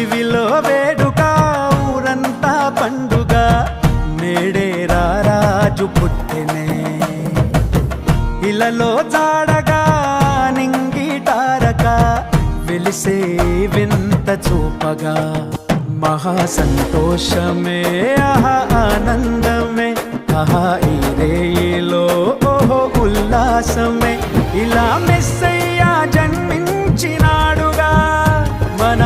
దివిలో వేడుక ఊరంతా పండుగ నేడే రారాజు పుట్టెనే ఇలలో జాడగా నింగిటారక వెలిసే వింత చూపగా మహా సంతోషమే ఆహా ఆనందమే ఆహా ఈ రేయిలో ఓహో ఉల్లాసమే ఇలా మెస్సయ్యా జన్మించినాడుగా మన